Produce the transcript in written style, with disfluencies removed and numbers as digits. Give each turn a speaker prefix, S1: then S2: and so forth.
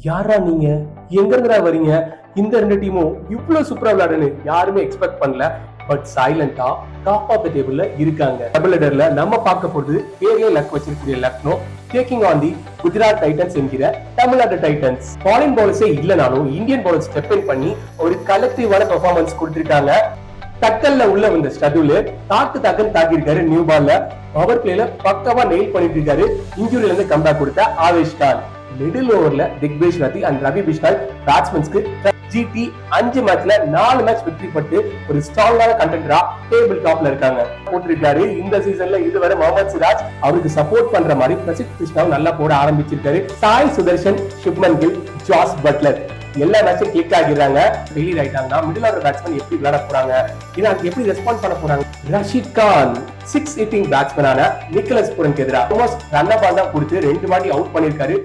S1: யாரா நீங்க, எங்க இருந்துடா வரீங்க, இந்த ரெண்டு டீமும் இவ்வளவு சூப்பரா விளையாடுன்னு யாருமே எக்ஸ்பெக்ட் பண்ணல. பட் சைலண்டா டாப் ஆஃப் த டேபிள்ல இருக்காங்க. டபுள் ஹெடர்ல நம்ம பார்க்க போறது பேரே லக் வச்சிருக்கக்கூடிய Lucknow taking on the Gujarat Titans என்கிற தமிழ்நாடு டைட்டன்ஸ். ஃபாரின் பவுலர்ஸே இல்லனாலும் இந்தியன் பவுலர் ஸ்டெப் இன் பண்ணி ஒரு கலெக்டிவான பெர்ஃபார்மன்ஸ் கொடுத்திருக்காங்க. டக்கல்ல உள்ள வந்த ஸ்டடுல தாக்குன்னு தாக்கியிருக்காரு. நியூ பால்ல பவர் பிளேல பக்கவா நெயில் பண்ணிட்டு இருக்காரு. இன்ஜுரியில இருந்து கம்பேக் கொடுத்த ஆவேஷ் கான். மிடில் ஓவர்ல திக்வேஷ் ரத்தி அண்ட் ரவி பிஷ்னால் பேட்ஸ்மேன்ஸ்க்கு ஜிடி 5 மேட்ச்ல 4 மேட்ச் வெற்றி பட்டு ஒரு ஸ்ட்ராங்கான கண்டெண்டரா டேபிள் டாப்ல இருக்காங்க போட்டிருக்காரு. இந்த சீசன்ல இதுவரை முகமது சிராஜ் அவருக்கு சப்போர்ட் பண்ற மாதிரி பிரசித் கிருஷ்ணாவும் நல்லா போட ஆரம்பிச்சிருக்காரு. சாய் சுதர்ஷன், சுப்மன் கில், ஜாஸ் பட்லர் எல்லா மேட்சும் கிளிக் ஆகிடுறாங்க. ஃபெயிலியர் ஆயிட்டாங்கன்னா மிடில் ஆர்டர் பேட்ஸ்மேன் எப்படி விளையாட போறாங்க, எப்படி ரெஸ்பாண்ட் பண்ண போறாங்க? ரஷீத் கான் 6 ஹிட்டிங் பேட்ஸ்மேனான நிக்கலஸ் புரனுக்கு எதிராக ஆல்மோஸ்ட் ரன் பால் தான் கொடுத்து 2 வாட்டி அவுட் பண்ணிருக்காரு.